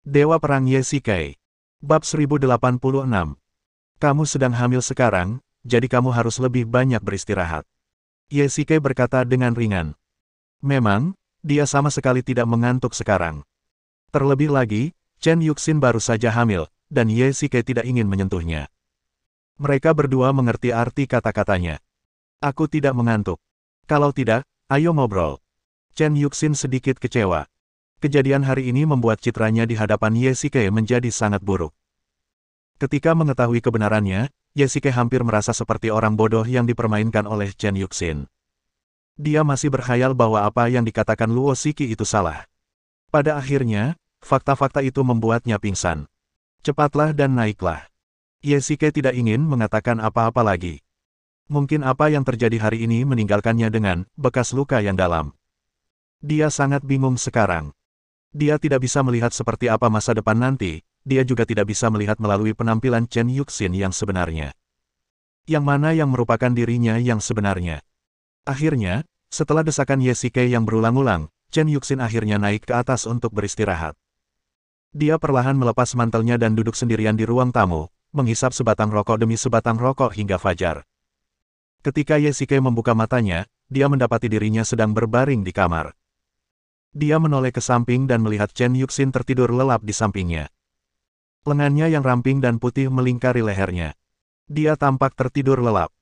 Dewa Perang Ye Shikai. Bab 1086. Kamu sedang hamil sekarang, jadi kamu harus lebih banyak beristirahat. Ye Shikai berkata dengan ringan. Memang, dia sama sekali tidak mengantuk sekarang. Terlebih lagi, Chen Yuxin baru saja hamil, dan Ye Shikai tidak ingin menyentuhnya. Mereka berdua mengerti arti kata-katanya. Aku tidak mengantuk. Kalau tidak, ayo ngobrol. Chen Yuxin sedikit kecewa. Kejadian hari ini membuat citranya di hadapan Ye Shikai menjadi sangat buruk. Ketika mengetahui kebenarannya, Ye Shikai hampir merasa seperti orang bodoh yang dipermainkan oleh Chen Yuxin. Dia masih berkhayal bahwa apa yang dikatakan Luo Shiki itu salah. Pada akhirnya, fakta-fakta itu membuatnya pingsan. Cepatlah dan naiklah. Ye Shikai tidak ingin mengatakan apa-apa lagi. Mungkin apa yang terjadi hari ini meninggalkannya dengan bekas luka yang dalam. Dia sangat bingung sekarang. Dia tidak bisa melihat seperti apa masa depan nanti, dia juga tidak bisa melihat melalui penampilan Chen Yuxin yang sebenarnya. Yang mana yang merupakan dirinya yang sebenarnya. Akhirnya, setelah desakan Ye Shikai yang berulang-ulang, Chen Yuxin akhirnya naik ke atas untuk beristirahat. Dia perlahan melepas mantelnya dan duduk sendirian di ruang tamu, menghisap sebatang rokok demi sebatang rokok hingga fajar. Ketika Ye Shikai membuka matanya, dia mendapati dirinya sedang berbaring di kamar. Dia menoleh ke samping dan melihat Chen Yuxin tertidur lelap di sampingnya. Lengannya yang ramping dan putih melingkari lehernya. Dia tampak tertidur lelap.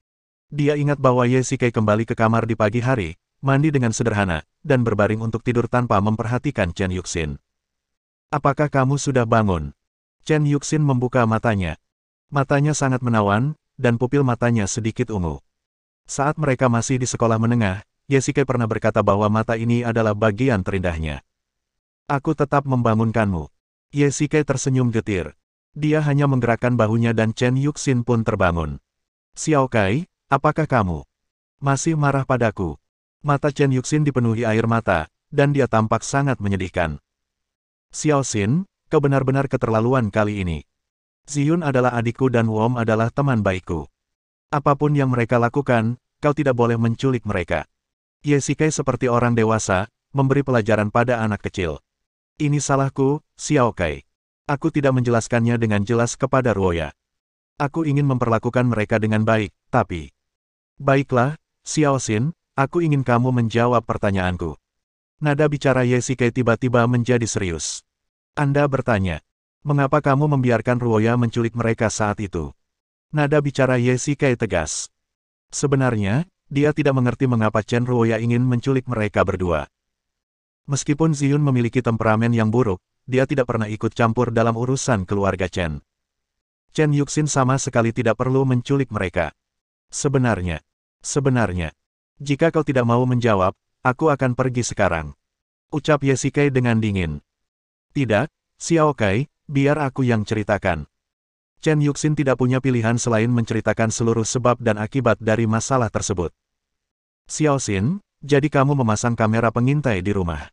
Dia ingat bahwa Ye Shikai kembali ke kamar di pagi hari, mandi dengan sederhana, dan berbaring untuk tidur tanpa memperhatikan Chen Yuxin. Apakah kamu sudah bangun? Chen Yuxin membuka matanya. Matanya sangat menawan, dan pupil matanya sedikit ungu. Saat mereka masih di sekolah menengah, Ye Shikai pernah berkata bahwa mata ini adalah bagian terindahnya. Aku tetap membangunkanmu. Ye Shikai tersenyum getir. Dia hanya menggerakkan bahunya dan Chen Yuxin pun terbangun. Xiao Kai, apakah kamu masih marah padaku? Mata Chen Yuxin dipenuhi air mata, dan dia tampak sangat menyedihkan. Xiao Xin, kau benar-benar keterlaluan kali ini. Ziyun adalah adikku dan Wom adalah teman baikku. Apapun yang mereka lakukan, kau tidak boleh menculik mereka. Ye Shikai seperti orang dewasa, memberi pelajaran pada anak kecil. Ini salahku, Xiao Kai. Aku tidak menjelaskannya dengan jelas kepada Ruoya. Aku ingin memperlakukan mereka dengan baik, tapi... Baiklah, Xiao Xin, aku ingin kamu menjawab pertanyaanku. Nada bicara Ye Shikai tiba-tiba menjadi serius. Anda bertanya, mengapa kamu membiarkan Ruoya menculik mereka saat itu? Nada bicara Ye Shikai tegas. Sebenarnya, dia tidak mengerti mengapa Chen Ruoya ingin menculik mereka berdua. Meskipun Ziyun memiliki temperamen yang buruk, dia tidak pernah ikut campur dalam urusan keluarga Chen. Chen Yuxin sama sekali tidak perlu menculik mereka. Sebenarnya, jika kau tidak mau menjawab, aku akan pergi sekarang. Ucap Ye Shikai dengan dingin. Tidak, Xiao Kai, biar aku yang ceritakan. Chen Yuxin tidak punya pilihan selain menceritakan seluruh sebab dan akibat dari masalah tersebut. Xiao Xin, jadi kamu memasang kamera pengintai di rumah.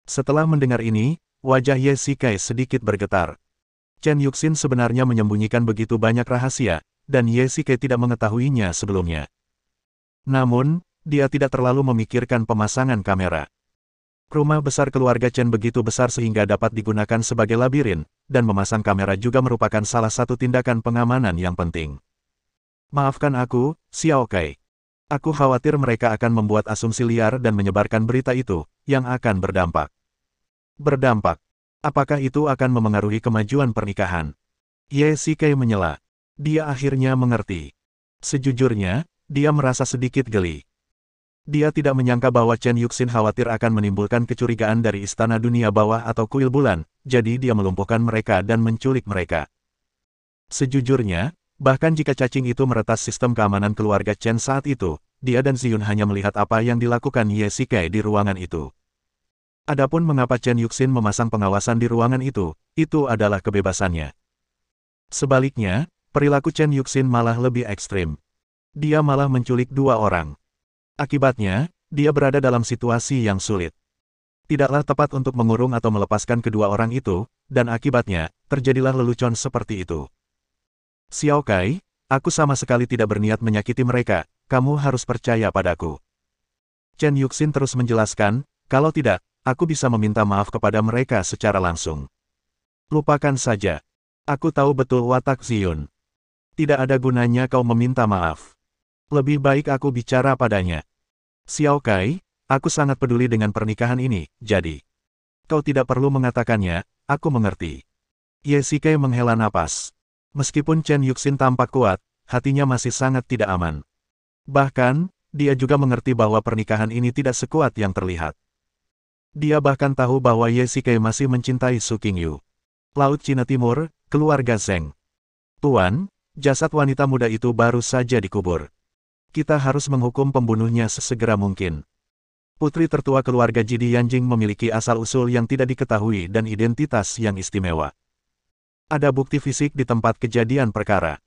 Setelah mendengar ini, wajah Ye Shikai sedikit bergetar. Chen Yuxin sebenarnya menyembunyikan begitu banyak rahasia, dan Ye Shikai tidak mengetahuinya sebelumnya. Namun, dia tidak terlalu memikirkan pemasangan kamera. Rumah besar keluarga Chen begitu besar sehingga dapat digunakan sebagai labirin, dan memasang kamera juga merupakan salah satu tindakan pengamanan yang penting. Maafkan aku, Xiao Kai. Aku khawatir mereka akan membuat asumsi liar dan menyebarkan berita itu, yang akan berdampak. Berdampak? Apakah itu akan memengaruhi kemajuan pernikahan? Ye Shikai menyela. Dia akhirnya mengerti. Sejujurnya, dia merasa sedikit geli. Dia tidak menyangka bahwa Chen Yuxin khawatir akan menimbulkan kecurigaan dari Istana Dunia Bawah atau Kuil Bulan, jadi dia melumpuhkan mereka dan menculik mereka. Sejujurnya, bahkan jika cacing itu meretas sistem keamanan keluarga Chen saat itu, dia dan Ziyun hanya melihat apa yang dilakukan Ye Shikai di ruangan itu. Adapun mengapa Chen Yuxin memasang pengawasan di ruangan itu adalah kebebasannya. Sebaliknya, perilaku Chen Yuxin malah lebih ekstrim. Dia malah menculik dua orang. Akibatnya, dia berada dalam situasi yang sulit. Tidaklah tepat untuk mengurung atau melepaskan kedua orang itu, dan akibatnya, terjadilah lelucon seperti itu. Xiao Kai, aku sama sekali tidak berniat menyakiti mereka, kamu harus percaya padaku. Chen Yuxin terus menjelaskan, kalau tidak, aku bisa meminta maaf kepada mereka secara langsung. Lupakan saja. Aku tahu betul watak Zion. Tidak ada gunanya kau meminta maaf. Lebih baik aku bicara padanya. Xiao Kai, aku sangat peduli dengan pernikahan ini, jadi kau tidak perlu mengatakannya, aku mengerti. Ye Shikai menghela napas. Meskipun Chen Yuxin tampak kuat, hatinya masih sangat tidak aman. Bahkan, dia juga mengerti bahwa pernikahan ini tidak sekuat yang terlihat. Dia bahkan tahu bahwa Ye Shikai masih mencintai Su Qingyu. Laut Cina Timur, keluarga Zheng. Tuan, jasad wanita muda itu baru saja dikubur. Kita harus menghukum pembunuhnya sesegera mungkin. Putri tertua keluarga Ji Yanjing memiliki asal-usul yang tidak diketahui dan identitas yang istimewa. Ada bukti fisik di tempat kejadian perkara.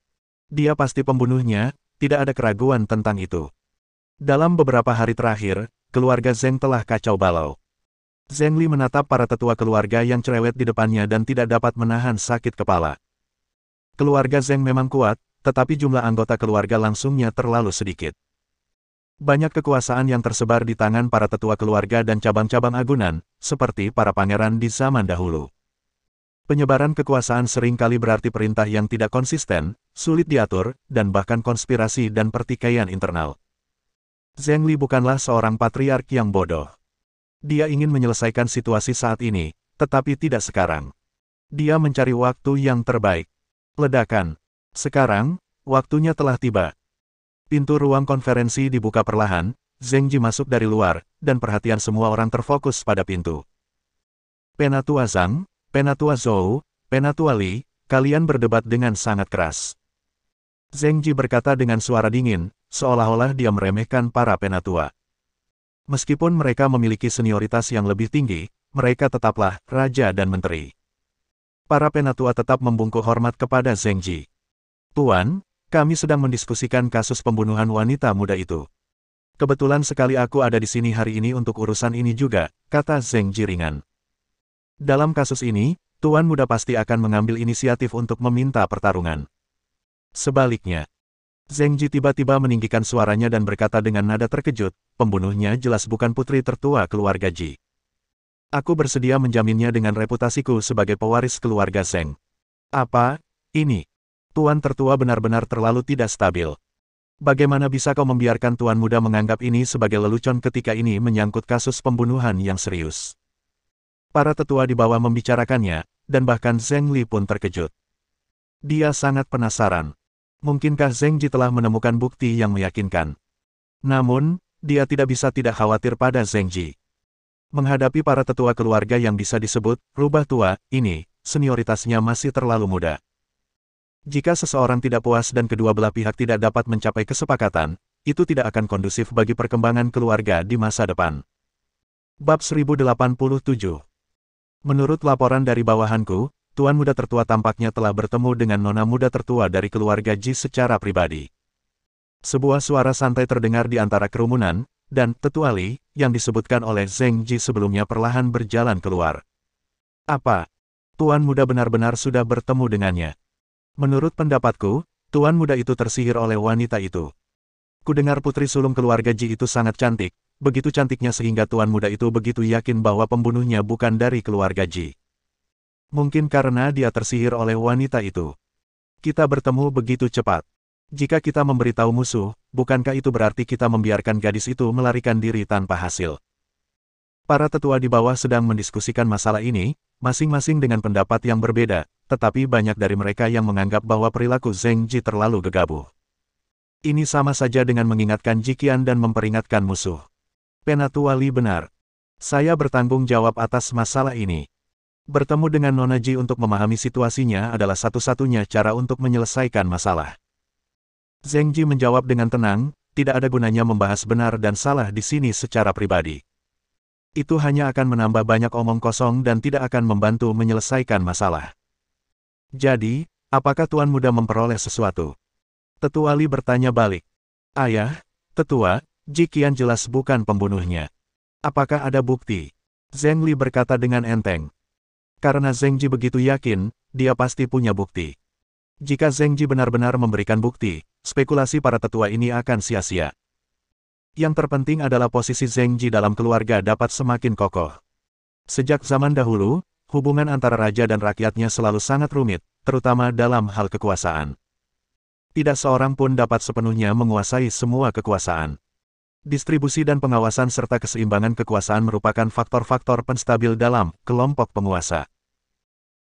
Dia pasti pembunuhnya, tidak ada keraguan tentang itu. Dalam beberapa hari terakhir, keluarga Zheng telah kacau balau. Zheng Li menatap para tetua keluarga yang cerewet di depannya dan tidak dapat menahan sakit kepala. Keluarga Zheng memang kuat, tetapi jumlah anggota keluarga langsungnya terlalu sedikit. Banyak kekuasaan yang tersebar di tangan para tetua keluarga dan cabang-cabang agunan, seperti para pangeran di zaman dahulu. Penyebaran kekuasaan sering kali berarti perintah yang tidak konsisten, sulit diatur, dan bahkan konspirasi dan pertikaian internal. Zheng Li bukanlah seorang patriark yang bodoh. Dia ingin menyelesaikan situasi saat ini, tetapi tidak sekarang. Dia mencari waktu yang terbaik. Ledakan. Sekarang, waktunya telah tiba. Pintu ruang konferensi dibuka perlahan, Zheng Ji masuk dari luar, dan perhatian semua orang terfokus pada pintu. Penatua Zhang, Penatua Zhou, Penatua Li, kalian berdebat dengan sangat keras. Zheng Ji berkata dengan suara dingin, seolah-olah dia meremehkan para penatua. Meskipun mereka memiliki senioritas yang lebih tinggi, mereka tetaplah raja dan menteri. Para penatua tetap membungkuk hormat kepada Zheng Ji. Tuan, kami sedang mendiskusikan kasus pembunuhan wanita muda itu. Kebetulan sekali aku ada di sini hari ini untuk urusan ini juga, kata Zheng Ji ringan. Dalam kasus ini, Tuan muda pasti akan mengambil inisiatif untuk meminta pertarungan. Sebaliknya, Zheng Ji tiba-tiba meninggikan suaranya dan berkata dengan nada terkejut, pembunuhnya jelas bukan putri tertua keluarga Ji. Aku bersedia menjaminnya dengan reputasiku sebagai pewaris keluarga Zheng. Apa? Ini? Tuan tertua benar-benar terlalu tidak stabil. Bagaimana bisa kau membiarkan tuan muda menganggap ini sebagai lelucon ketika ini menyangkut kasus pembunuhan yang serius? Para tetua di bawah membicarakannya, dan bahkan Zheng Li pun terkejut. Dia sangat penasaran. Mungkinkah Zheng Ji telah menemukan bukti yang meyakinkan? Namun, dia tidak bisa tidak khawatir pada Zheng Ji. Menghadapi para tetua keluarga yang bisa disebut rubah tua, ini, senioritasnya masih terlalu muda. Jika seseorang tidak puas dan kedua belah pihak tidak dapat mencapai kesepakatan, itu tidak akan kondusif bagi perkembangan keluarga di masa depan. Bab 1087. Menurut laporan dari bawahanku, Tuan muda tertua tampaknya telah bertemu dengan nona muda tertua dari keluarga Ji secara pribadi. Sebuah suara santai terdengar di antara kerumunan, dan Tetua Li, yang disebutkan oleh Zheng Ji sebelumnya perlahan berjalan keluar. Apa? Tuan muda benar-benar sudah bertemu dengannya. Menurut pendapatku, tuan muda itu tersihir oleh wanita itu. Kudengar putri sulung keluarga Ji itu sangat cantik, begitu cantiknya sehingga tuan muda itu begitu yakin bahwa pembunuhnya bukan dari keluarga Ji. Mungkin karena dia tersihir oleh wanita itu. Kita bertemu begitu cepat. Jika kita memberitahu musuh, bukankah itu berarti kita membiarkan gadis itu melarikan diri tanpa hasil? Para tetua di bawah sedang mendiskusikan masalah ini, masing-masing dengan pendapat yang berbeda, tetapi banyak dari mereka yang menganggap bahwa perilaku Zheng Ji terlalu gegabah. Ini sama saja dengan mengingatkan Ji Qian dan memperingatkan musuh. Penatua Li benar. Saya bertanggung jawab atas masalah ini. Bertemu dengan Nona Ji untuk memahami situasinya adalah satu-satunya cara untuk menyelesaikan masalah. Zheng Ji menjawab dengan tenang, tidak ada gunanya membahas benar dan salah di sini secara pribadi. Itu hanya akan menambah banyak omong kosong dan tidak akan membantu menyelesaikan masalah. Jadi, apakah tuan muda memperoleh sesuatu? Tetua Li bertanya balik. Ayah, tetua, Ji Qian jelas bukan pembunuhnya. Apakah ada bukti? Zheng Li berkata dengan enteng. Karena Zheng Ji begitu yakin, dia pasti punya bukti. Jika Zheng Ji benar-benar memberikan bukti, spekulasi para tetua ini akan sia-sia. Yang terpenting adalah posisi Zheng Ji dalam keluarga dapat semakin kokoh. Sejak zaman dahulu, hubungan antara raja dan rakyatnya selalu sangat rumit, terutama dalam hal kekuasaan. Tidak seorang pun dapat sepenuhnya menguasai semua kekuasaan. Distribusi dan pengawasan serta keseimbangan kekuasaan merupakan faktor-faktor penstabil dalam kelompok penguasa.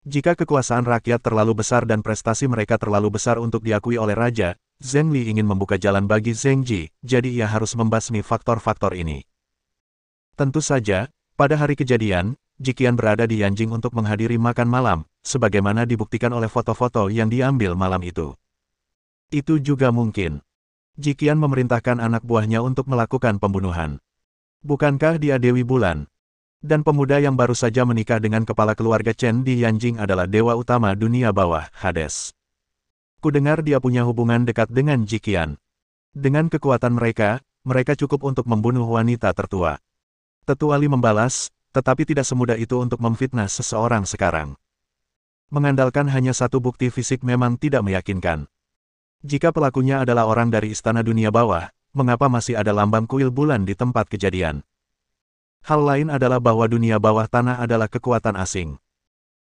Jika kekuasaan rakyat terlalu besar dan prestasi mereka terlalu besar untuk diakui oleh raja, Zhengli ingin membuka jalan bagi Zhengji, jadi ia harus membasmi faktor-faktor ini. Tentu saja, pada hari kejadian, Jiqian berada di Yanjing untuk menghadiri makan malam, sebagaimana dibuktikan oleh foto-foto yang diambil malam itu. Itu juga mungkin. Jiqian memerintahkan anak buahnya untuk melakukan pembunuhan. Bukankah dia Dewi Bulan? Dan pemuda yang baru saja menikah dengan kepala keluarga Chen di Yanjing adalah dewa utama dunia bawah, Hades. Kudengar dia punya hubungan dekat dengan Jiqian. Dengan kekuatan mereka, mereka cukup untuk membunuh wanita tertua. Tetua Li membalas, tetapi tidak semudah itu untuk memfitnah seseorang sekarang. Mengandalkan hanya satu bukti fisik memang tidak meyakinkan. Jika pelakunya adalah orang dari istana dunia bawah, mengapa masih ada lambang kuil bulan di tempat kejadian? Hal lain adalah bahwa dunia bawah tanah adalah kekuatan asing.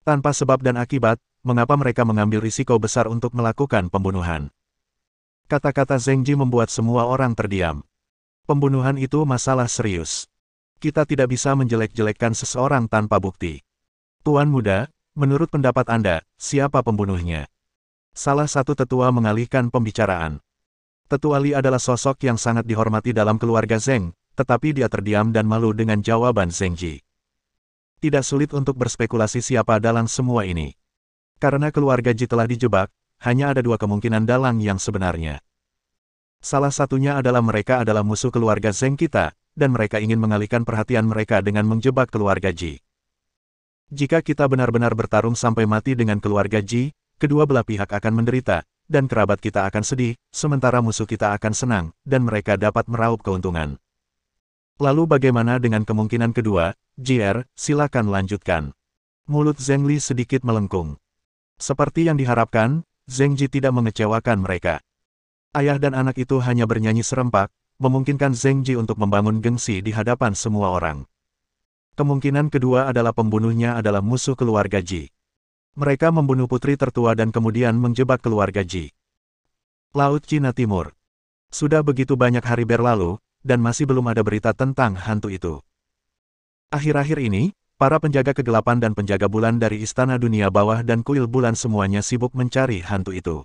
Tanpa sebab dan akibat, mengapa mereka mengambil risiko besar untuk melakukan pembunuhan? Kata-kata Zhengji membuat semua orang terdiam. Pembunuhan itu masalah serius. Kita tidak bisa menjelek-jelekkan seseorang tanpa bukti. Tuan muda, menurut pendapat Anda, siapa pembunuhnya? Salah satu tetua mengalihkan pembicaraan. Tetua Li adalah sosok yang sangat dihormati dalam keluarga Zheng, tetapi dia terdiam dan malu dengan jawaban Zhengji. Tidak sulit untuk berspekulasi siapa dalang semua ini. Karena keluarga Ji telah dijebak, hanya ada dua kemungkinan dalang yang sebenarnya. Salah satunya adalah mereka adalah musuh keluarga Zheng kita, dan mereka ingin mengalihkan perhatian mereka dengan menjebak keluarga Ji. Jika kita benar-benar bertarung sampai mati dengan keluarga Ji, kedua belah pihak akan menderita, dan kerabat kita akan sedih, sementara musuh kita akan senang, dan mereka dapat meraup keuntungan. Lalu bagaimana dengan kemungkinan kedua? JR, silakan lanjutkan. Mulut Zhengli sedikit melengkung. Seperti yang diharapkan, Zhengji tidak mengecewakan mereka. Ayah dan anak itu hanya bernyanyi serempak, memungkinkan Zhengji untuk membangun gengsi di hadapan semua orang. Kemungkinan kedua adalah pembunuhnya adalah musuh keluarga Ji. Mereka membunuh putri tertua dan kemudian menjebak keluarga Ji. Laut Cina Timur. Sudah begitu banyak hari berlalu, dan masih belum ada berita tentang hantu itu. Akhir-akhir ini, para penjaga kegelapan dan penjaga bulan dari Istana Dunia Bawah dan Kuil Bulan semuanya sibuk mencari hantu itu.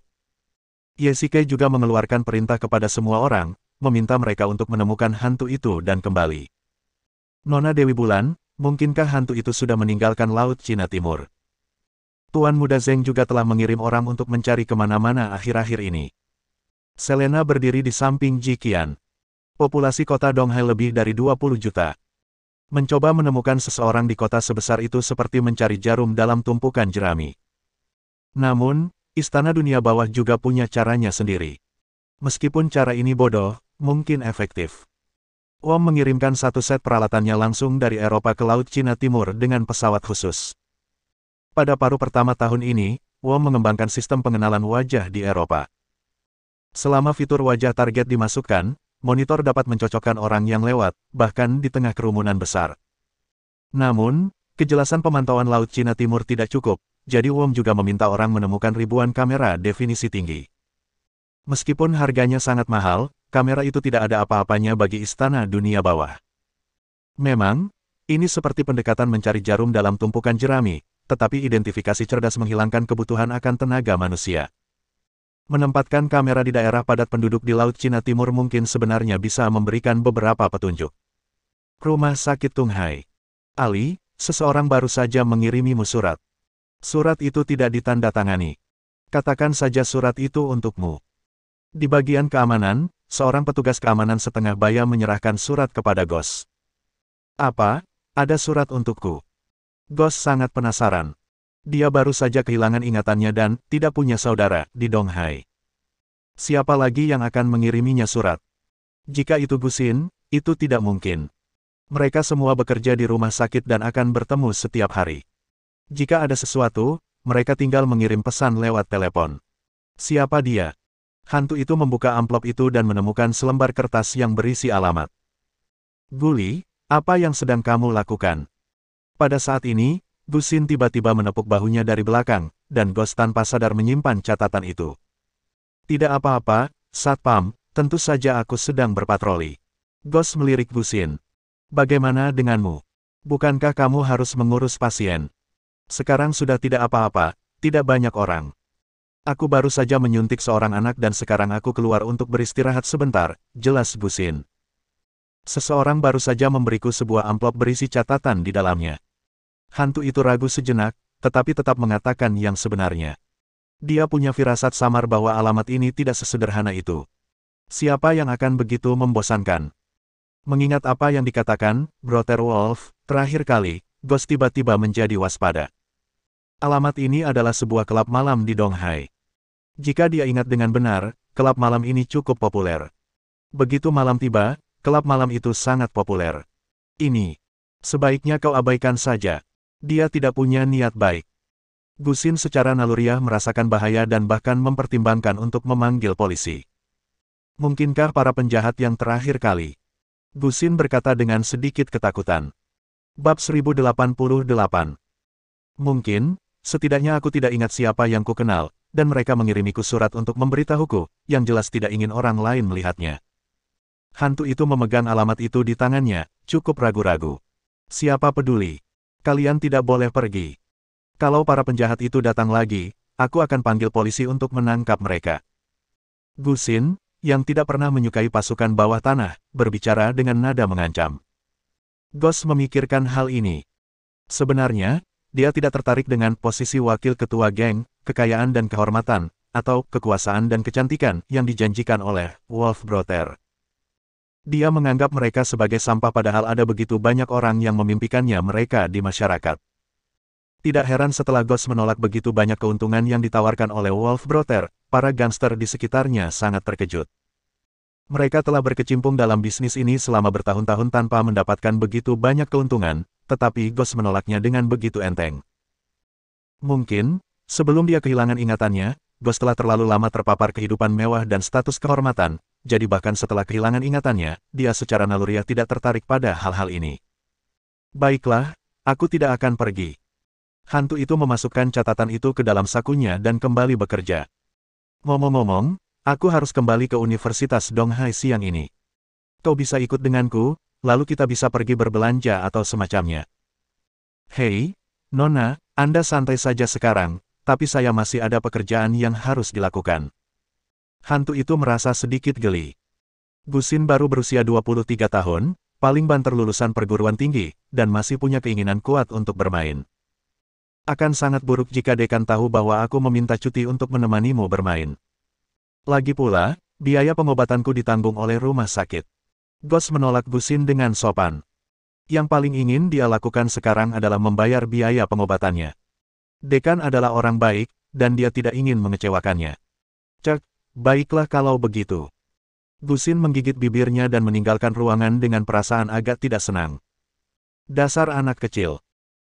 Ye Shike juga mengeluarkan perintah kepada semua orang, meminta mereka untuk menemukan hantu itu dan kembali. Nona Dewi Bulan, mungkinkah hantu itu sudah meninggalkan Laut Cina Timur? Tuan Muda Zheng juga telah mengirim orang untuk mencari kemana-mana akhir-akhir ini. Selena berdiri di samping Jiqian. Populasi kota Donghai lebih dari 20 juta. Mencoba menemukan seseorang di kota sebesar itu seperti mencari jarum dalam tumpukan jerami. Namun, Istana Dunia Bawah juga punya caranya sendiri. Meskipun cara ini bodoh, mungkin efektif. Wom mengirimkan satu set peralatannya langsung dari Eropa ke Laut Cina Timur dengan pesawat khusus. Pada paruh pertama tahun ini, Wom mengembangkan sistem pengenalan wajah di Eropa. Selama fitur wajah target dimasukkan, monitor dapat mencocokkan orang yang lewat, bahkan di tengah kerumunan besar. Namun, kejelasan pemantauan Laut Cina Timur tidak cukup, jadi Wom juga meminta orang menemukan ribuan kamera definisi tinggi. Meskipun harganya sangat mahal, kamera itu tidak ada apa-apanya bagi Istana Dunia Bawah. Memang, ini seperti pendekatan mencari jarum dalam tumpukan jerami, tetapi identifikasi cerdas menghilangkan kebutuhan akan tenaga manusia. Menempatkan kamera di daerah padat penduduk di Laut Cina Timur mungkin sebenarnya bisa memberikan beberapa petunjuk. Rumah Sakit Tunghai. Ali, seseorang baru saja mengirimimu surat. Surat itu tidak ditandatangani. Katakan saja surat itu untukmu. Di bagian keamanan, seorang petugas keamanan setengah baya menyerahkan surat kepada Gos. Apa? Ada surat untukku. Gos sangat penasaran. Dia baru saja kehilangan ingatannya dan tidak punya saudara di Donghai. Siapa lagi yang akan mengiriminya surat? Jika itu Gusin, itu tidak mungkin. Mereka semua bekerja di rumah sakit dan akan bertemu setiap hari. Jika ada sesuatu, mereka tinggal mengirim pesan lewat telepon. Siapa dia? Hantu itu membuka amplop itu dan menemukan selembar kertas yang berisi alamat. Guli, apa yang sedang kamu lakukan? Pada saat ini, Gusin tiba-tiba menepuk bahunya dari belakang, dan Ghost tanpa sadar menyimpan catatan itu. Tidak apa-apa, Satpam, tentu saja aku sedang berpatroli. Ghost melirik Gusin. Bagaimana denganmu? Bukankah kamu harus mengurus pasien? Sekarang sudah tidak apa-apa, tidak banyak orang. Aku baru saja menyuntik seorang anak dan sekarang aku keluar untuk beristirahat sebentar, jelas Gusin. Seseorang baru saja memberiku sebuah amplop berisi catatan di dalamnya. Hantu itu ragu sejenak, tetapi tetap mengatakan yang sebenarnya. Dia punya firasat samar bahwa alamat ini tidak sesederhana itu. Siapa yang akan begitu membosankan? Mengingat apa yang dikatakan, Brother Wolf, terakhir kali, Ghost tiba-tiba menjadi waspada. Alamat ini adalah sebuah klub malam di Donghai. Jika dia ingat dengan benar, klub malam ini cukup populer. Begitu malam tiba, klub malam itu sangat populer. Ini. Sebaiknya kau abaikan saja. Dia tidak punya niat baik. Gusin secara naluriah merasakan bahaya dan bahkan mempertimbangkan untuk memanggil polisi. Mungkinkah para penjahat yang terakhir kali? Gusin berkata dengan sedikit ketakutan. Bab 1088. Mungkin, setidaknya aku tidak ingat siapa yang ku kenal, dan mereka mengirimiku surat untuk memberitahuku, yang jelas tidak ingin orang lain melihatnya. Hantu itu memegang alamat itu di tangannya, cukup ragu-ragu. Siapa peduli? Kalian tidak boleh pergi. Kalau para penjahat itu datang lagi, aku akan panggil polisi untuk menangkap mereka. Gusin, yang tidak pernah menyukai pasukan bawah tanah, berbicara dengan nada mengancam. Ghost memikirkan hal ini. Sebenarnya, dia tidak tertarik dengan posisi wakil ketua geng, kekayaan dan kehormatan, atau kekuasaan dan kecantikan yang dijanjikan oleh Wolf Brother. Dia menganggap mereka sebagai sampah padahal ada begitu banyak orang yang memimpikannya mereka di masyarakat. Tidak heran setelah Ghost menolak begitu banyak keuntungan yang ditawarkan oleh Wolf Brother, para gangster di sekitarnya sangat terkejut. Mereka telah berkecimpung dalam bisnis ini selama bertahun-tahun tanpa mendapatkan begitu banyak keuntungan, tetapi Ghost menolaknya dengan begitu enteng. Mungkin, sebelum dia kehilangan ingatannya, Ghost telah terlalu lama terpapar kehidupan mewah dan status kehormatan, jadi bahkan setelah kehilangan ingatannya, dia secara naluriah tidak tertarik pada hal-hal ini. Baiklah, aku tidak akan pergi. Hantu itu memasukkan catatan itu ke dalam sakunya dan kembali bekerja. Ngomong-ngomong, aku harus kembali ke Universitas Donghai siang ini. Kau bisa ikut denganku, lalu kita bisa pergi berbelanja atau semacamnya. Hei, Nona, Anda santai saja sekarang, tapi saya masih ada pekerjaan yang harus dilakukan. Hantu itu merasa sedikit geli. Gusin baru berusia 23 tahun, paling banter lulusan perguruan tinggi, dan masih punya keinginan kuat untuk bermain. Akan sangat buruk jika dekan tahu bahwa aku meminta cuti untuk menemanimu bermain. Lagi pula, biaya pengobatanku ditanggung oleh rumah sakit. Ghost menolak Gusin dengan sopan. Yang paling ingin dia lakukan sekarang adalah membayar biaya pengobatannya. Dekan adalah orang baik, dan dia tidak ingin mengecewakannya. Cek. Baiklah kalau begitu. Gusin menggigit bibirnya dan meninggalkan ruangan dengan perasaan agak tidak senang. Dasar anak kecil.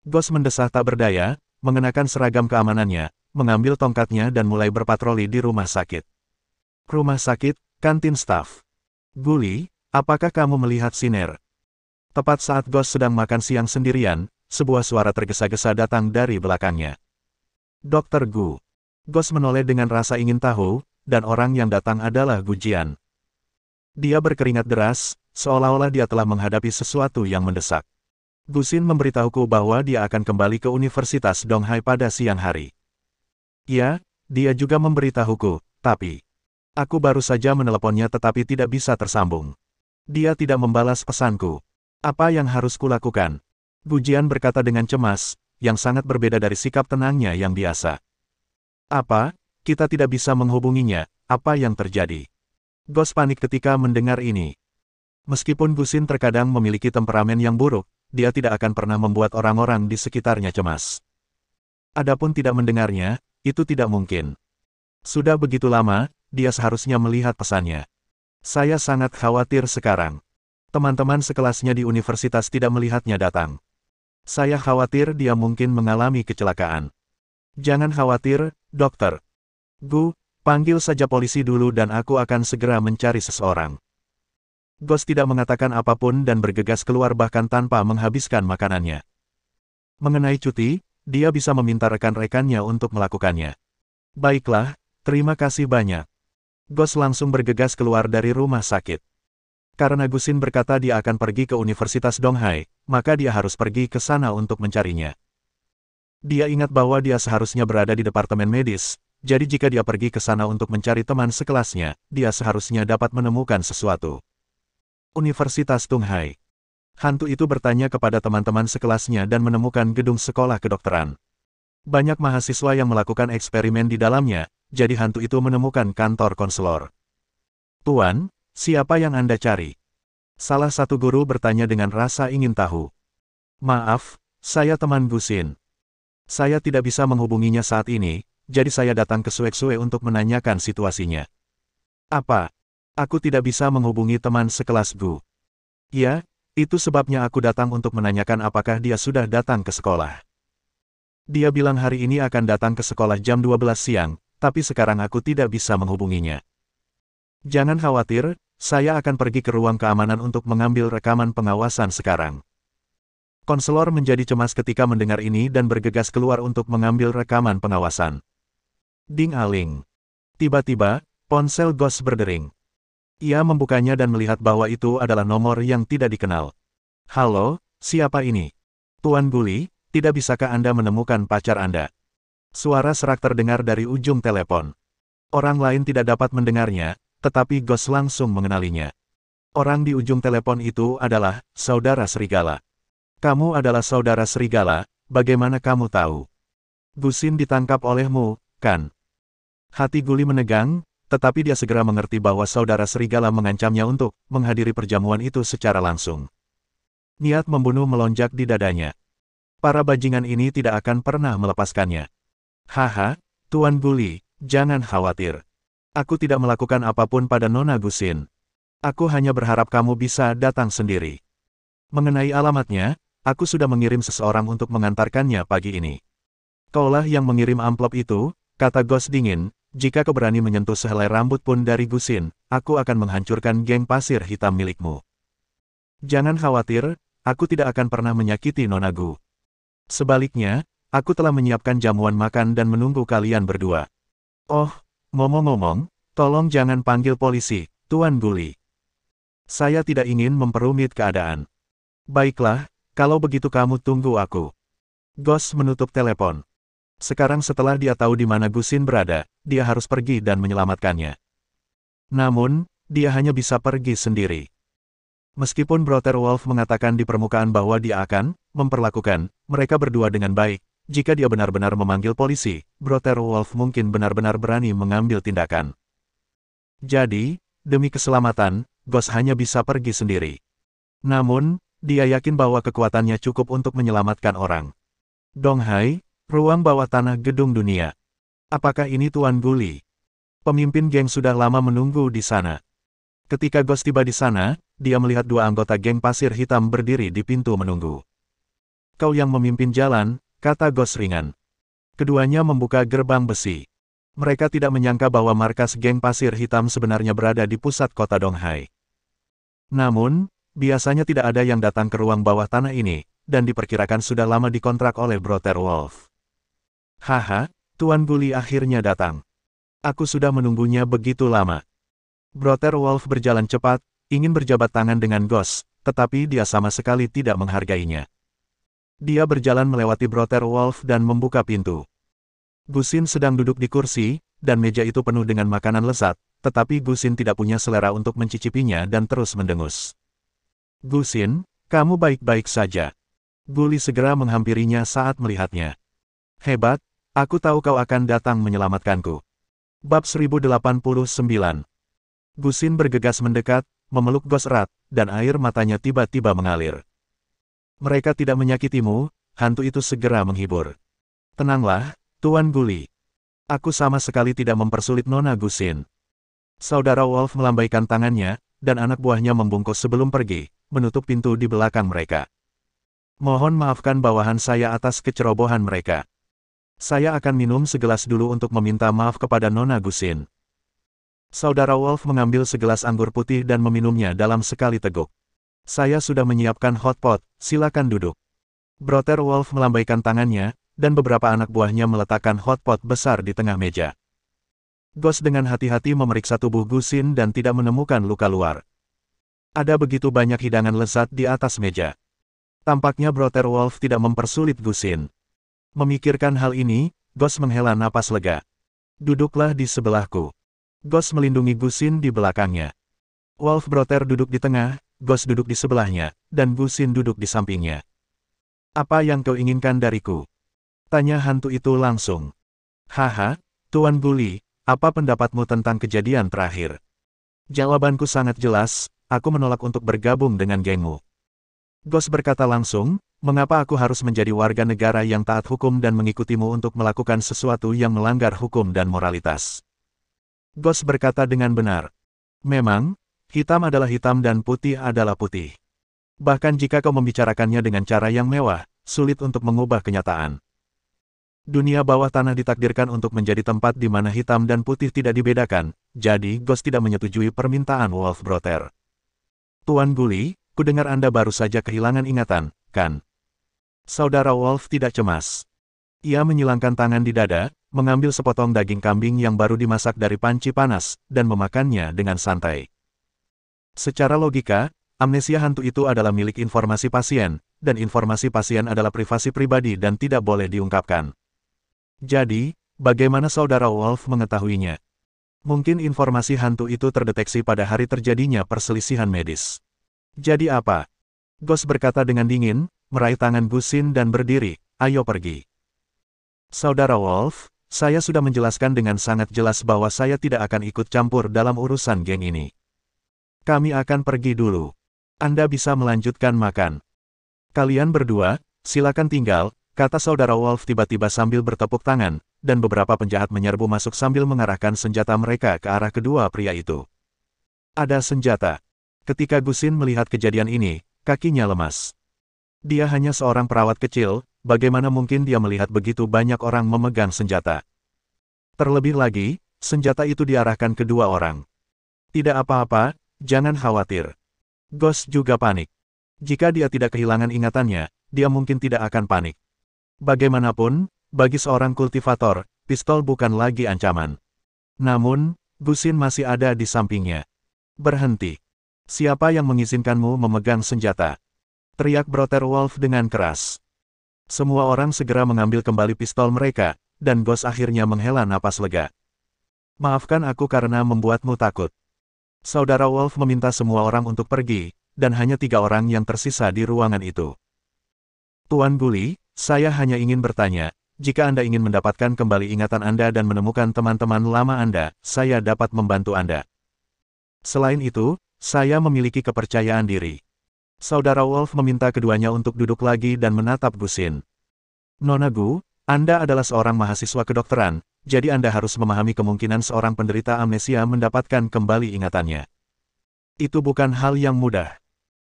Ghost mendesah tak berdaya, mengenakan seragam keamanannya, mengambil tongkatnya dan mulai berpatroli di rumah sakit. Rumah sakit, kantin staf. Guli, apakah kamu melihat Siner? Tepat saat Ghost sedang makan siang sendirian, sebuah suara tergesa-gesa datang dari belakangnya. Dr. Gu. Ghost menoleh dengan rasa ingin tahu, dan orang yang datang adalah Gu Jian. Dia berkeringat deras, seolah-olah dia telah menghadapi sesuatu yang mendesak. Gusin memberitahuku bahwa dia akan kembali ke Universitas Donghai pada siang hari. Ya, dia juga memberitahuku, tapi aku baru saja meneleponnya tetapi tidak bisa tersambung. Dia tidak membalas pesanku. Apa yang harus kulakukan? Gu Jian berkata dengan cemas, yang sangat berbeda dari sikap tenangnya yang biasa. Apa? Kita tidak bisa menghubunginya, apa yang terjadi? Ghost panik ketika mendengar ini. Meskipun Gusin terkadang memiliki temperamen yang buruk, dia tidak akan pernah membuat orang-orang di sekitarnya cemas. Adapun tidak mendengarnya, itu tidak mungkin. Sudah begitu lama, dia seharusnya melihat pesannya. Saya sangat khawatir sekarang. Teman-teman sekelasnya di universitas tidak melihatnya datang. Saya khawatir dia mungkin mengalami kecelakaan. Jangan khawatir, dokter. Gu, panggil saja polisi dulu dan aku akan segera mencari seseorang. Ghost tidak mengatakan apapun dan bergegas keluar bahkan tanpa menghabiskan makanannya. Mengenai cuti, dia bisa meminta rekan-rekannya untuk melakukannya. Baiklah, terima kasih banyak. Ghost langsung bergegas keluar dari rumah sakit. Karena Gusin berkata dia akan pergi ke Universitas Donghai, maka dia harus pergi ke sana untuk mencarinya. Dia ingat bahwa dia seharusnya berada di departemen medis, jadi jika dia pergi ke sana untuk mencari teman sekelasnya, dia seharusnya dapat menemukan sesuatu. Universitas Donghai. Hantu itu bertanya kepada teman-teman sekelasnya dan menemukan gedung sekolah kedokteran. Banyak mahasiswa yang melakukan eksperimen di dalamnya, jadi hantu itu menemukan kantor konselor. Tuan, siapa yang Anda cari? Salah satu guru bertanya dengan rasa ingin tahu. Maaf, saya teman Gusin. Saya tidak bisa menghubunginya saat ini, jadi saya datang ke Sueksue untuk menanyakan situasinya. Apa? Aku tidak bisa menghubungi teman sekelas Gu. Ya, itu sebabnya aku datang untuk menanyakan apakah dia sudah datang ke sekolah. Dia bilang hari ini akan datang ke sekolah jam 12 siang, tapi sekarang aku tidak bisa menghubunginya. Jangan khawatir, saya akan pergi ke ruang keamanan untuk mengambil rekaman pengawasan sekarang. Konselor menjadi cemas ketika mendengar ini dan bergegas keluar untuk mengambil rekaman pengawasan. Ding-aling. Tiba-tiba, ponsel Ghost berdering. Ia membukanya dan melihat bahwa itu adalah nomor yang tidak dikenal. Halo, siapa ini? Tuan Guli, tidak bisakah Anda menemukan pacar Anda? Suara serak terdengar dari ujung telepon. Orang lain tidak dapat mendengarnya, tetapi Ghost langsung mengenalinya. Orang di ujung telepon itu adalah Saudara Serigala. Kamu adalah Saudara Serigala, bagaimana kamu tahu? Gusin ditangkap olehmu, kan? Hati Guli menegang, tetapi dia segera mengerti bahwa Saudara Serigala mengancamnya untuk menghadiri perjamuan itu secara langsung. Niat membunuh melonjak di dadanya. Para bajingan ini tidak akan pernah melepaskannya. Haha, Tuan Guli, jangan khawatir. Aku tidak melakukan apapun pada Nona Gusin. Aku hanya berharap kamu bisa datang sendiri. Mengenai alamatnya, aku sudah mengirim seseorang untuk mengantarkannya pagi ini. Kaulah yang mengirim amplop itu, kata Ghost dingin. Jika kau berani menyentuh sehelai rambut pun dari Gusin, aku akan menghancurkan geng pasir hitam milikmu. Jangan khawatir, aku tidak akan pernah menyakiti Nona Gu. Sebaliknya, aku telah menyiapkan jamuan makan dan menunggu kalian berdua. Oh, ngomong-ngomong, tolong jangan panggil polisi, Tuan Guli. Saya tidak ingin memperumit keadaan. Baiklah, kalau begitu kamu tunggu aku. Ghost menutup telepon. Sekarang setelah dia tahu di mana Gusin berada, dia harus pergi dan menyelamatkannya. Namun, dia hanya bisa pergi sendiri. Meskipun Brother Wolf mengatakan di permukaan bahwa dia akan memperlakukan mereka berdua dengan baik, jika dia benar-benar memanggil polisi, Brother Wolf mungkin benar-benar berani mengambil tindakan. Jadi, demi keselamatan, Ghost hanya bisa pergi sendiri. Namun, dia yakin bahwa kekuatannya cukup untuk menyelamatkan orang. Donghai, ruang bawah tanah gedung dunia. Apakah ini Tuan Guli? Pemimpin geng sudah lama menunggu di sana. Ketika Ghost tiba di sana, dia melihat dua anggota geng pasir hitam berdiri di pintu menunggu. Kau yang memimpin jalan, kata Ghost ringan. Keduanya membuka gerbang besi. Mereka tidak menyangka bahwa markas geng pasir hitam sebenarnya berada di pusat kota Donghai. Namun, biasanya tidak ada yang datang ke ruang bawah tanah ini, dan diperkirakan sudah lama dikontrak oleh Brother Wolf. Haha, Tuan Guli akhirnya datang. Aku sudah menunggunya begitu lama. Brother Wolf berjalan cepat, ingin berjabat tangan dengan Ghost, tetapi dia sama sekali tidak menghargainya. Dia berjalan melewati Brother Wolf dan membuka pintu. Gusin sedang duduk di kursi, dan meja itu penuh dengan makanan lezat, tetapi Gusin tidak punya selera untuk mencicipinya dan terus mendengus. Gusin, kamu baik-baik saja. Guli segera menghampirinya saat melihatnya. Hebat, aku tahu kau akan datang menyelamatkanku. Bab 1089. Gusin bergegas mendekat, memeluk Ghost erat, dan air matanya tiba-tiba mengalir. Mereka tidak menyakitimu, hantu itu segera menghibur. Tenanglah, Tuan Guli. Aku sama sekali tidak mempersulit Nona Gusin. Saudara Wolf melambaikan tangannya, dan anak buahnya membungkuk sebelum pergi, menutup pintu di belakang mereka. Mohon maafkan bawahan saya atas kecerobohan mereka. Saya akan minum segelas dulu untuk meminta maaf kepada Nona Gusin. Saudara Wolf mengambil segelas anggur putih dan meminumnya dalam sekali teguk. Saya sudah menyiapkan hot pot, silakan duduk. Brother Wolf melambaikan tangannya, dan beberapa anak buahnya meletakkan hotpot besar di tengah meja. Ghost dengan hati-hati memeriksa tubuh Gusin dan tidak menemukan luka luar. Ada begitu banyak hidangan lezat di atas meja. Tampaknya Brother Wolf tidak mempersulit Gusin. Memikirkan hal ini, Ghost menghela napas lega. Duduklah di sebelahku. Ghost melindungi Gusin di belakangnya. Wolf Brother duduk di tengah, Ghost duduk di sebelahnya, dan Gusin duduk di sampingnya. Apa yang kau inginkan dariku? Tanya hantu itu langsung. Haha, Tuan Guli, apa pendapatmu tentang kejadian terakhir? Jawabanku sangat jelas, aku menolak untuk bergabung dengan gengmu. Ghost berkata langsung, mengapa aku harus menjadi warga negara yang taat hukum dan mengikutimu untuk melakukan sesuatu yang melanggar hukum dan moralitas? Ghost berkata dengan benar. Memang, hitam adalah hitam dan putih adalah putih. Bahkan jika kau membicarakannya dengan cara yang mewah, sulit untuk mengubah kenyataan. Dunia bawah tanah ditakdirkan untuk menjadi tempat di mana hitam dan putih tidak dibedakan, jadi Ghost tidak menyetujui permintaan Wolf Brother. Tuan Guli, kudengar Anda baru saja kehilangan ingatan, kan? Saudara Wolf tidak cemas. Ia menyilangkan tangan di dada, mengambil sepotong daging kambing yang baru dimasak dari panci panas, dan memakannya dengan santai. Secara logika, amnesia hantu itu adalah milik informasi pasien, dan informasi pasien adalah privasi pribadi dan tidak boleh diungkapkan. Jadi, bagaimana saudara Wolf mengetahuinya? Mungkin informasi hantu itu terdeteksi pada hari terjadinya perselisihan medis. Jadi apa? Ghost berkata dengan dingin, meraih tangan Gusin dan berdiri, ayo pergi. Saudara Wolf, saya sudah menjelaskan dengan sangat jelas bahwa saya tidak akan ikut campur dalam urusan geng ini. Kami akan pergi dulu. Anda bisa melanjutkan makan. Kalian berdua, silakan tinggal, kata saudara Wolf tiba-tiba sambil bertepuk tangan, dan beberapa penjahat menyerbu masuk sambil mengarahkan senjata mereka ke arah kedua pria itu. Ada senjata. Ketika Gusin melihat kejadian ini, kakinya lemas. Dia hanya seorang perawat kecil, bagaimana mungkin dia melihat begitu banyak orang memegang senjata? Terlebih lagi, senjata itu diarahkan ke dua orang. Tidak apa-apa, jangan khawatir. Ghost juga panik. Jika dia tidak kehilangan ingatannya, dia mungkin tidak akan panik. Bagaimanapun, bagi seorang kultivator, pistol bukan lagi ancaman. Namun, Gusin masih ada di sampingnya. Berhenti. Siapa yang mengizinkanmu memegang senjata? Teriak Brother Wolf dengan keras. Semua orang segera mengambil kembali pistol mereka, dan Ghost akhirnya menghela napas lega. Maafkan aku karena membuatmu takut. Saudara Wolf meminta semua orang untuk pergi, dan hanya 3 orang yang tersisa di ruangan itu. Tuan Guli, saya hanya ingin bertanya, jika Anda ingin mendapatkan kembali ingatan Anda dan menemukan teman-teman lama Anda, saya dapat membantu Anda. Selain itu, saya memiliki kepercayaan diri. Saudara Wolf meminta keduanya untuk duduk lagi dan menatap Gusin. Nona Gu, Anda adalah seorang mahasiswa kedokteran, jadi Anda harus memahami kemungkinan seorang penderita amnesia mendapatkan kembali ingatannya. Itu bukan hal yang mudah.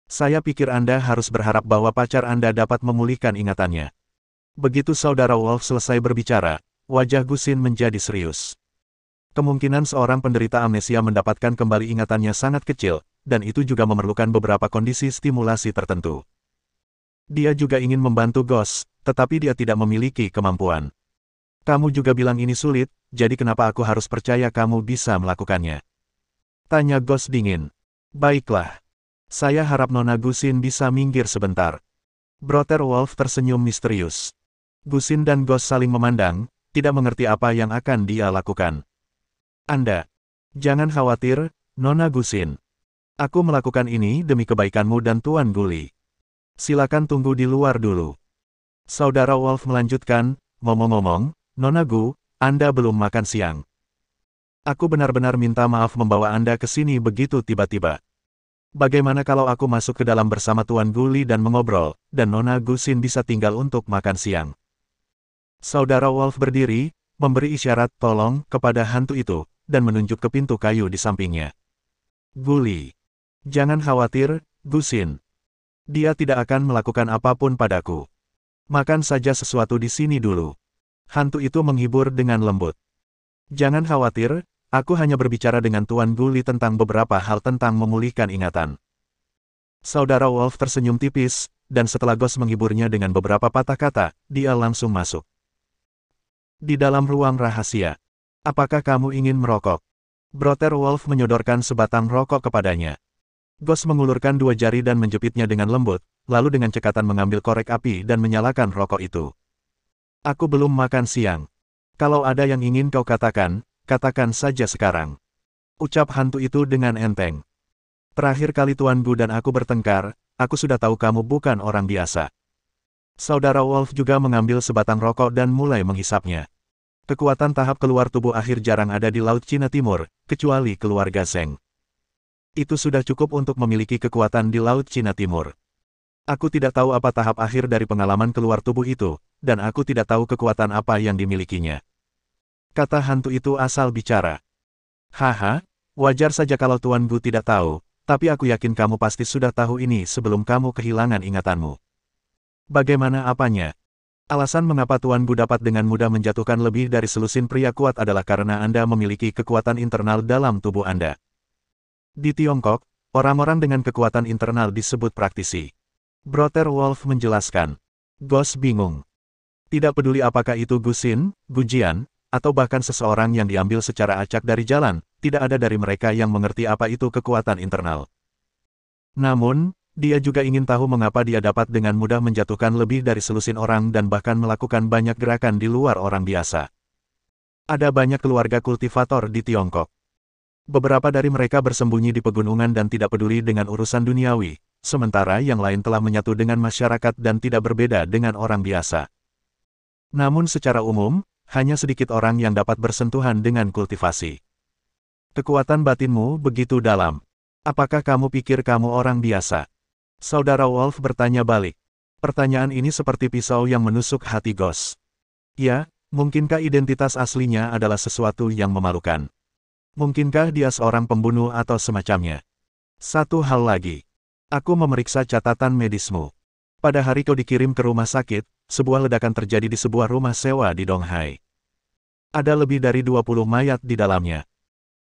Saya pikir Anda harus berharap bahwa pacar Anda dapat memulihkan ingatannya. Begitu saudara Wolf selesai berbicara, wajah Gusin menjadi serius. Kemungkinan seorang penderita amnesia mendapatkan kembali ingatannya sangat kecil, dan itu juga memerlukan beberapa kondisi stimulasi tertentu. Dia juga ingin membantu Ghost, tetapi dia tidak memiliki kemampuan. Kamu juga bilang ini sulit, jadi kenapa aku harus percaya kamu bisa melakukannya? Tanya Ghost dingin. Baiklah. Saya harap Nona Gusin bisa minggir sebentar. Brother Wolf tersenyum misterius. Gusin dan Ghost saling memandang, tidak mengerti apa yang akan dia lakukan. Anda. Jangan khawatir, Nona Gusin. Aku melakukan ini demi kebaikanmu dan Tuan Guli. Silakan tunggu di luar dulu. Saudara Wolf melanjutkan, ngomong-ngomong, Nona Gu, Anda belum makan siang. Aku benar-benar minta maaf membawa Anda ke sini begitu tiba-tiba. Bagaimana kalau aku masuk ke dalam bersama Tuan Guli dan mengobrol, dan Nona Gusin bisa tinggal untuk makan siang? Saudara Wolf berdiri, memberi isyarat tolong kepada hantu itu, dan menunjuk ke pintu kayu di sampingnya. Guli. Jangan khawatir, Gusin. Dia tidak akan melakukan apapun padaku. Makan saja sesuatu di sini dulu. Hantu itu menghibur dengan lembut. Jangan khawatir, aku hanya berbicara dengan Tuan Guli tentang beberapa hal tentang memulihkan ingatan. Saudara Wolf tersenyum tipis, dan setelah Ghost menghiburnya dengan beberapa patah kata, dia langsung masuk. Di dalam ruang rahasia. Apakah kamu ingin merokok? Brother Wolf menyodorkan sebatang rokok kepadanya. Ghost mengulurkan dua jari dan menjepitnya dengan lembut, lalu dengan cekatan mengambil korek api dan menyalakan rokok itu. Aku belum makan siang. Kalau ada yang ingin kau katakan, katakan saja sekarang. Ucap hantu itu dengan enteng. Terakhir kali Tuan Gu dan aku bertengkar, aku sudah tahu kamu bukan orang biasa. Saudara Wolf juga mengambil sebatang rokok dan mulai menghisapnya. Kekuatan tahap keluar tubuh akhir jarang ada di Laut Cina Timur, kecuali keluarga Zheng. Itu sudah cukup untuk memiliki kekuatan di Laut Cina Timur. Aku tidak tahu apa tahap akhir dari pengalaman keluar tubuh itu, dan aku tidak tahu kekuatan apa yang dimilikinya. Kata hantu itu asal bicara. Haha, wajar saja kalau Tuan Gu tidak tahu, tapi aku yakin kamu pasti sudah tahu ini sebelum kamu kehilangan ingatanmu. Bagaimana apanya? Alasan mengapa Tuan Gu dapat dengan mudah menjatuhkan lebih dari selusin pria kuat adalah karena Anda memiliki kekuatan internal dalam tubuh Anda. Di Tiongkok, orang-orang dengan kekuatan internal disebut praktisi. Brother Wolf menjelaskan. Ghost bingung. Tidak peduli apakah itu Gusin, Gujian, atau bahkan seseorang yang diambil secara acak dari jalan, tidak ada dari mereka yang mengerti apa itu kekuatan internal. Namun, dia juga ingin tahu mengapa dia dapat dengan mudah menjatuhkan lebih dari selusin orang dan bahkan melakukan banyak gerakan di luar orang biasa. Ada banyak keluarga kultivator di Tiongkok. Beberapa dari mereka bersembunyi di pegunungan dan tidak peduli dengan urusan duniawi, sementara yang lain telah menyatu dengan masyarakat dan tidak berbeda dengan orang biasa. Namun secara umum, hanya sedikit orang yang dapat bersentuhan dengan kultivasi. Kekuatan batinmu begitu dalam. Apakah kamu pikir kamu orang biasa? Saudara Wolf bertanya balik. Pertanyaan ini seperti pisau yang menusuk hati Ghost. Ya, mungkinkah identitas aslinya adalah sesuatu yang memalukan? Mungkinkah dia seorang pembunuh atau semacamnya? Satu hal lagi. Aku memeriksa catatan medismu. Pada hari kau dikirim ke rumah sakit, sebuah ledakan terjadi di sebuah rumah sewa di Donghai. Ada lebih dari 20 mayat di dalamnya.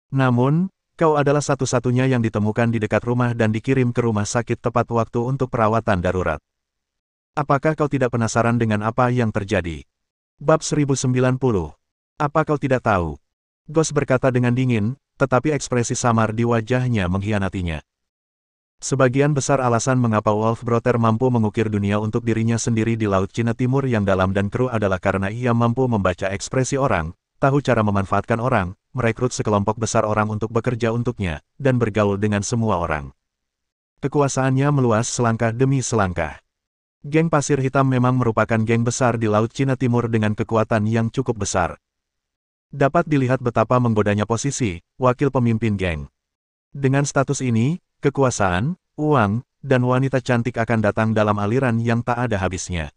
Namun, kau adalah satu-satunya yang ditemukan di dekat rumah dan dikirim ke rumah sakit tepat waktu untuk perawatan darurat. Apakah kau tidak penasaran dengan apa yang terjadi? Bab 1090. Apa kau tidak tahu? Ghost berkata dengan dingin, tetapi ekspresi samar di wajahnya mengkhianatinya. Sebagian besar alasan mengapa Wolf Brother mampu mengukir dunia untuk dirinya sendiri di Laut Cina Timur yang dalam dan keruh adalah karena ia mampu membaca ekspresi orang, tahu cara memanfaatkan orang, merekrut sekelompok besar orang untuk bekerja untuknya, dan bergaul dengan semua orang. Kekuasaannya meluas selangkah demi selangkah. Geng Pasir Hitam memang merupakan geng besar di Laut Cina Timur dengan kekuatan yang cukup besar. Dapat dilihat betapa menggodanya posisi wakil pemimpin geng. Dengan status ini, kekuasaan, uang, dan wanita cantik akan datang dalam aliran yang tak ada habisnya.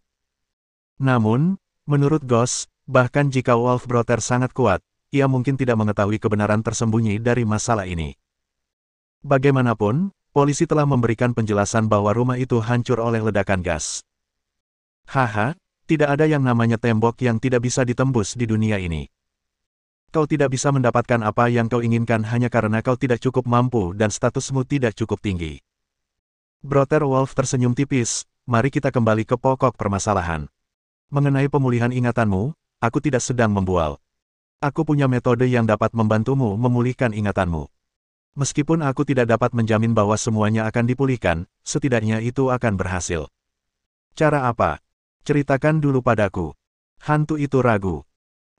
Namun, menurut Ghost, bahkan jika Wolf Brother sangat kuat, ia mungkin tidak mengetahui kebenaran tersembunyi dari masalah ini. Bagaimanapun, polisi telah memberikan penjelasan bahwa rumah itu hancur oleh ledakan gas. Haha, tidak ada yang namanya tembok yang tidak bisa ditembus di dunia ini. Kau tidak bisa mendapatkan apa yang kau inginkan hanya karena kau tidak cukup mampu dan statusmu tidak cukup tinggi. Brother Wolf tersenyum tipis, mari kita kembali ke pokok permasalahan. Mengenai pemulihan ingatanmu, aku tidak sedang membual. Aku punya metode yang dapat membantumu memulihkan ingatanmu. Meskipun aku tidak dapat menjamin bahwa semuanya akan dipulihkan, setidaknya itu akan berhasil. Cara apa? Ceritakan dulu padaku. Hantu itu ragu.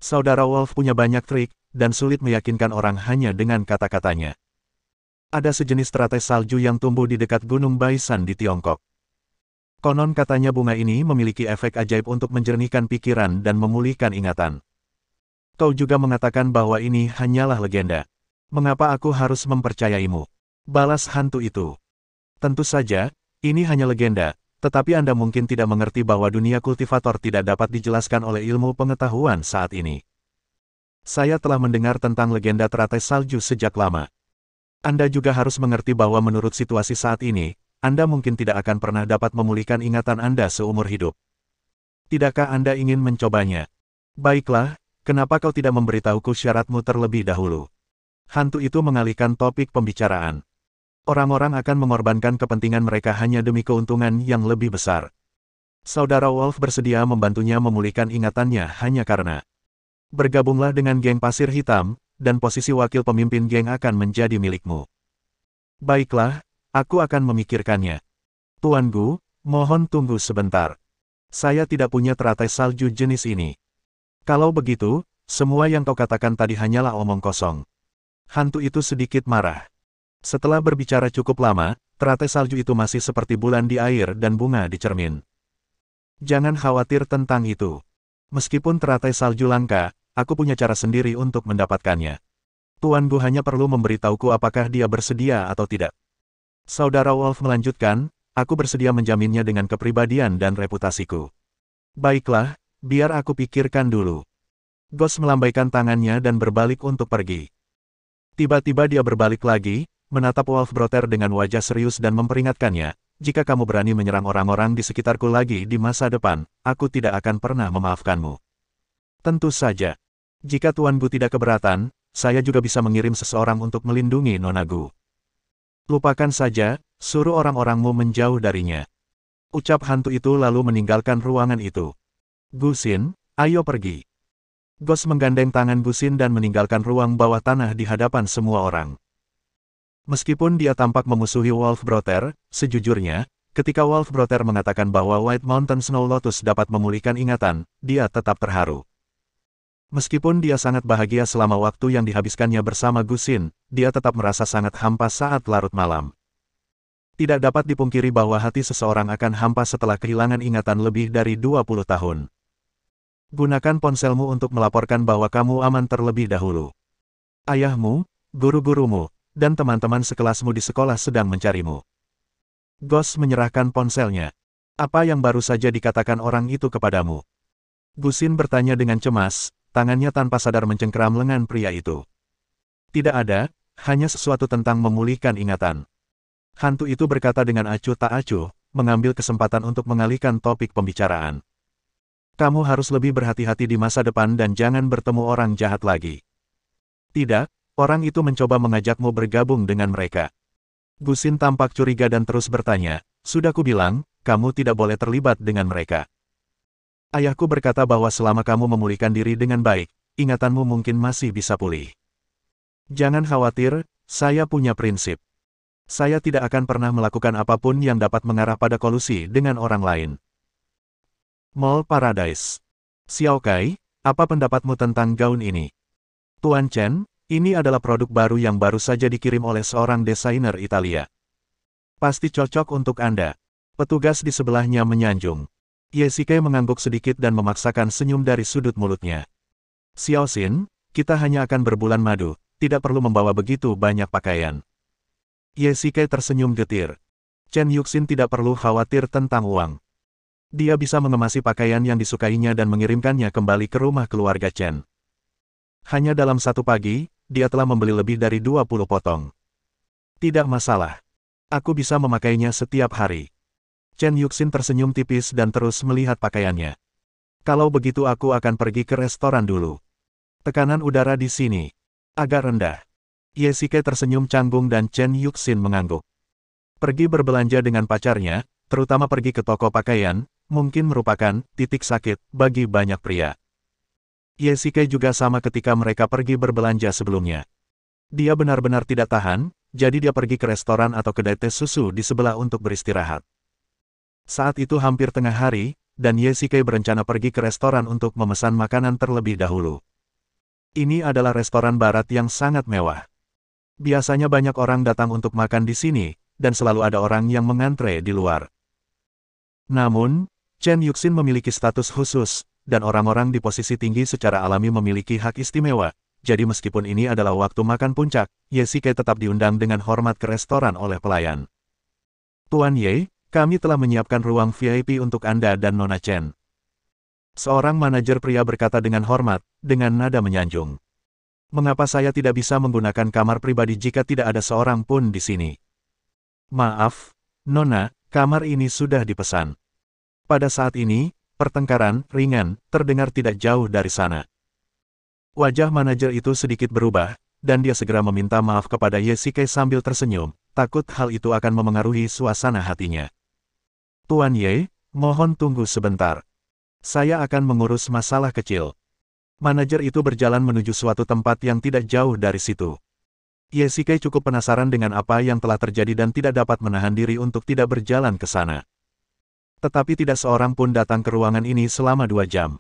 Saudara Wolf punya banyak trik, dan sulit meyakinkan orang hanya dengan kata-katanya. Ada sejenis teratai salju yang tumbuh di dekat Gunung Baisan di Tiongkok. Konon katanya bunga ini memiliki efek ajaib untuk menjernihkan pikiran dan memulihkan ingatan. Kau juga mengatakan bahwa ini hanyalah legenda. Mengapa aku harus mempercayaimu? Balas hantu itu. Tentu saja, ini hanya legenda, tetapi Anda mungkin tidak mengerti bahwa dunia kultivator tidak dapat dijelaskan oleh ilmu pengetahuan saat ini. Saya telah mendengar tentang legenda teratai salju sejak lama. Anda juga harus mengerti bahwa menurut situasi saat ini, Anda mungkin tidak akan pernah dapat memulihkan ingatan Anda seumur hidup. Tidakkah Anda ingin mencobanya? Baiklah. Kenapa kau tidak memberitahuku syaratmu terlebih dahulu? Hantu itu mengalihkan topik pembicaraan. Orang-orang akan mengorbankan kepentingan mereka hanya demi keuntungan yang lebih besar. Saudara Wolf bersedia membantunya memulihkan ingatannya hanya karena bergabunglah dengan geng Pasir Hitam, dan posisi wakil pemimpin geng akan menjadi milikmu. Baiklah, aku akan memikirkannya. Tuan Gu, mohon tunggu sebentar. Saya tidak punya teratai salju jenis ini. Kalau begitu, semua yang kau katakan tadi hanyalah omong kosong. Hantu itu sedikit marah. Setelah berbicara cukup lama, teratai salju itu masih seperti bulan di air dan bunga di cermin. Jangan khawatir tentang itu. Meskipun teratai salju langka, aku punya cara sendiri untuk mendapatkannya. Tuan Gu hanya perlu memberitahuku apakah dia bersedia atau tidak. Saudara Wolf melanjutkan, aku bersedia menjaminnya dengan kepribadian dan reputasiku. Baiklah, biar aku pikirkan dulu. Ghost melambaikan tangannya dan berbalik untuk pergi. Tiba-tiba dia berbalik lagi, menatap Wolfbrother dengan wajah serius dan memperingatkannya, jika kamu berani menyerang orang-orang di sekitarku lagi di masa depan, aku tidak akan pernah memaafkanmu. Tentu saja. Jika Tuan Gu tidak keberatan, saya juga bisa mengirim seseorang untuk melindungi Nona Gu. Lupakan saja, suruh orang-orangmu menjauh darinya. Ucap hantu itu lalu meninggalkan ruangan itu. Gu Xin, ayo pergi. Ghost menggandeng tangan Gu Xin dan meninggalkan ruang bawah tanah di hadapan semua orang. Meskipun dia tampak memusuhi Wolfbrother, sejujurnya, ketika Wolfbrother mengatakan bahwa White Mountain Snow Lotus dapat memulihkan ingatan, dia tetap terharu. Meskipun dia sangat bahagia selama waktu yang dihabiskannya bersama Gu Xin, dia tetap merasa sangat hampa saat larut malam. Tidak dapat dipungkiri bahwa hati seseorang akan hampa setelah kehilangan ingatan lebih dari 20 tahun. Gunakan ponselmu untuk melaporkan bahwa kamu aman terlebih dahulu. Ayahmu, guru-gurumu, dan teman-teman sekelasmu di sekolah sedang mencarimu. Ghost menyerahkan ponselnya. Apa yang baru saja dikatakan orang itu kepadamu? Gu Xin bertanya dengan cemas, tangannya tanpa sadar mencengkeram lengan pria itu. Tidak ada, hanya sesuatu tentang memulihkan ingatan. Hantu itu berkata dengan acuh tak acuh, mengambil kesempatan untuk mengalihkan topik pembicaraan. Kamu harus lebih berhati-hati di masa depan dan jangan bertemu orang jahat lagi. Tidak, orang itu mencoba mengajakmu bergabung dengan mereka. Gu Xin tampak curiga dan terus bertanya, sudah kubilang, kamu tidak boleh terlibat dengan mereka. Ayahku berkata bahwa selama kamu memulihkan diri dengan baik, ingatanmu mungkin masih bisa pulih. Jangan khawatir, saya punya prinsip. Saya tidak akan pernah melakukan apapun yang dapat mengarah pada kolusi dengan orang lain. Mall Paradise. Xiao Kai, apa pendapatmu tentang gaun ini? Tuan Chen, ini adalah produk baru yang baru saja dikirim oleh seorang desainer Italia. Pasti cocok untuk Anda. Petugas di sebelahnya menyanjung. Yesike mengangguk sedikit dan memaksakan senyum dari sudut mulutnya. Xiao Xin, kita hanya akan berbulan madu, tidak perlu membawa begitu banyak pakaian. Yesike tersenyum getir. Chen Yuxin tidak perlu khawatir tentang uang. Dia bisa mengemasi pakaian yang disukainya dan mengirimkannya kembali ke rumah keluarga Chen. Hanya dalam satu pagi, dia telah membeli lebih dari 20 potong. Tidak masalah. Aku bisa memakainya setiap hari. Chen Yuxin tersenyum tipis dan terus melihat pakaiannya. Kalau begitu aku akan pergi ke restoran dulu. Tekanan udara di sini agak rendah. Yesike tersenyum canggung dan Chen Yuxin mengangguk. Pergi berbelanja dengan pacarnya, terutama pergi ke toko pakaian, mungkin merupakan titik sakit bagi banyak pria. Yesike juga sama ketika mereka pergi berbelanja sebelumnya. Dia benar-benar tidak tahan, jadi dia pergi ke restoran atau kedai teh susu di sebelah untuk beristirahat. Saat itu hampir tengah hari, dan Yesike berencana pergi ke restoran untuk memesan makanan terlebih dahulu. Ini adalah restoran barat yang sangat mewah. Biasanya banyak orang datang untuk makan di sini, dan selalu ada orang yang mengantre di luar. Namun, Chen Yuxin memiliki status khusus, dan orang-orang di posisi tinggi secara alami memiliki hak istimewa, jadi meskipun ini adalah waktu makan puncak, Yesike tetap diundang dengan hormat ke restoran oleh pelayan. Tuan Ye, kami telah menyiapkan ruang VIP untuk Anda dan Nona Chen. Seorang manajer pria berkata dengan hormat, dengan nada menyanjung. Mengapa saya tidak bisa menggunakan kamar pribadi jika tidak ada seorang pun di sini? Maaf, Nona, kamar ini sudah dipesan. Pada saat ini, pertengkaran ringan terdengar tidak jauh dari sana. Wajah manajer itu sedikit berubah, dan dia segera meminta maaf kepada Yesike sambil tersenyum, takut hal itu akan memengaruhi suasana hatinya. Tuan Ye, mohon tunggu sebentar. Saya akan mengurus masalah kecil. Manajer itu berjalan menuju suatu tempat yang tidak jauh dari situ. Ye Shikai cukup penasaran dengan apa yang telah terjadi dan tidak dapat menahan diri untuk tidak berjalan ke sana. Tetapi tidak seorang pun datang ke ruangan ini selama 2 jam.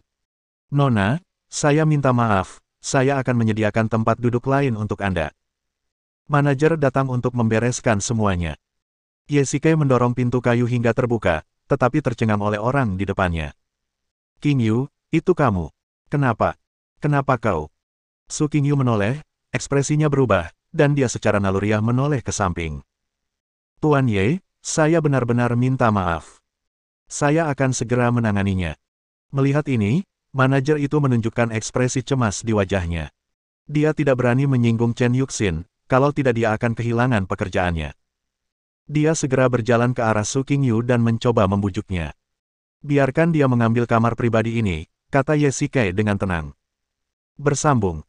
Nona, saya minta maaf, saya akan menyediakan tempat duduk lain untuk Anda. Manajer datang untuk membereskan semuanya. Ye Shikai mendorong pintu kayu hingga terbuka, tetapi tercengang oleh orang di depannya. King Yu, itu kamu. Kenapa? Kenapa kau? Su King Yu menoleh, ekspresinya berubah, dan dia secara naluriah menoleh ke samping. Tuan Ye, saya benar-benar minta maaf. Saya akan segera menanganinya. Melihat ini, manajer itu menunjukkan ekspresi cemas di wajahnya. Dia tidak berani menyinggung Chen Yuxin, kalau tidak dia akan kehilangan pekerjaannya. Dia segera berjalan ke arah Su King Yu dan mencoba membujuknya. Biarkan dia mengambil kamar pribadi ini, kata Ye Shikai dengan tenang. Bersambung.